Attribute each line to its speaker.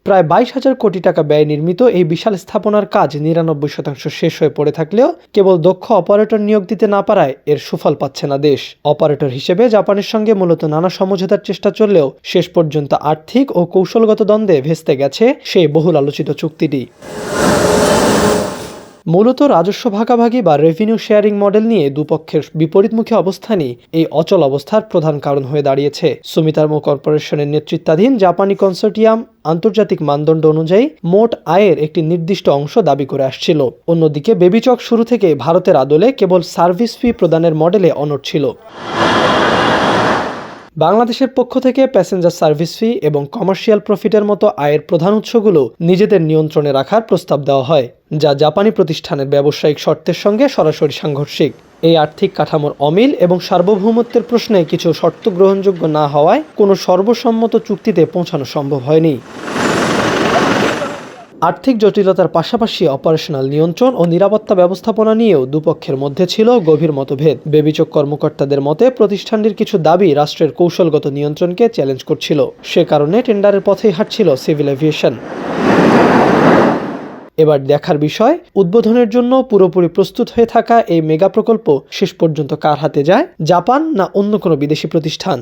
Speaker 1: প্রায় 22,000 কোটি টাকা ব্যয়ে নির্মিত এই বিশাল স্থাপনার কাজ 99% শেষ হয়ে পড়ে থাকলেও কেবল দক্ষ অপারেটর নিয়োগ দিতে না পারায় এর সুফল পাচ্ছে না দেশ। অপারেটর হিসেবে জাপানের সঙ্গে মূলত নানা সমঝোতার চেষ্টা চললেও শেষ পর্যন্ত আর্থিক ও কৌশলগত দ্বন্দ্বে ভেস্তে গেছে সেই বহুল আলোচিত চুক্তিটি। মূলত রাজস্ব ভাগাভাগি বা রেভিনিউ শেয়ারিং মডেল নিয়ে দুপক্ষের বিপরীতমুখী অবস্থানই এই অচল অবস্থার প্রধান কারণ হয়ে দাঁড়িয়েছে। সুমিতার্মো কর্পোরেশনের নেতৃত্বাধীন জাপানি কনসোর্টিয়াম আন্তর্জাতিক মানদণ্ড অনুযায়ী মোট আয়ের একটি নির্দিষ্ট অংশ দাবি করে আসছিল। অন্যদিকে বেবিচক শুরু থেকে ভারতের আদলে কেবল সার্ভিস ফি প্রদানের মডেলে অনড় ছিল। বাংলাদেশের পক্ষ থেকে প্যাসেঞ্জার সার্ভিস ফি এবং কমার্শিয়াল প্রফিটের মতো আয়ের প্রধান উৎসগুলো নিজেদের নিয়ন্ত্রণে রাখার প্রস্তাব দেওয়া হয়, যা জাপানি প্রতিষ্ঠানের ব্যবসায়িক শর্তের সঙ্গে সরাসরি সাংঘর্ষিক। এই আর্থিক কাঠামোর অমিল এবং সার্বভৌমত্বের প্রশ্নে কিছু শর্ত গ্রহণযোগ্য না হওয়ায় কোনো সর্বসম্মত চুক্তিতে পৌঁছানো সম্ভব হয়নি। আর্থিক জটিলতার পাশাপাশি অপারেশনাল নিয়ন্ত্রণ ও নিরাপত্তা ব্যবস্থাপনা নিয়েও দুপক্ষের মধ্যে ছিল গভীর মতভেদ। বেবিচক কর্মকর্তাদের মতে প্রতিষ্ঠানটির কিছু দাবি রাষ্ট্রের কৌশলগত নিয়ন্ত্রণকে চ্যালেঞ্জ করছিল। সে কারণে টেন্ডারের পথেই হাঁটছিল সিভিল এভিয়েশন। এবার দেখার বিষয়, উদ্বোধনের জন্য পুরোপুরি প্রস্তুত হয়ে থাকা এই মেগা প্রকল্প শেষ পর্যন্ত কার হাতে যায়, জাপান না অন্য কোনো বিদেশি প্রতিষ্ঠান।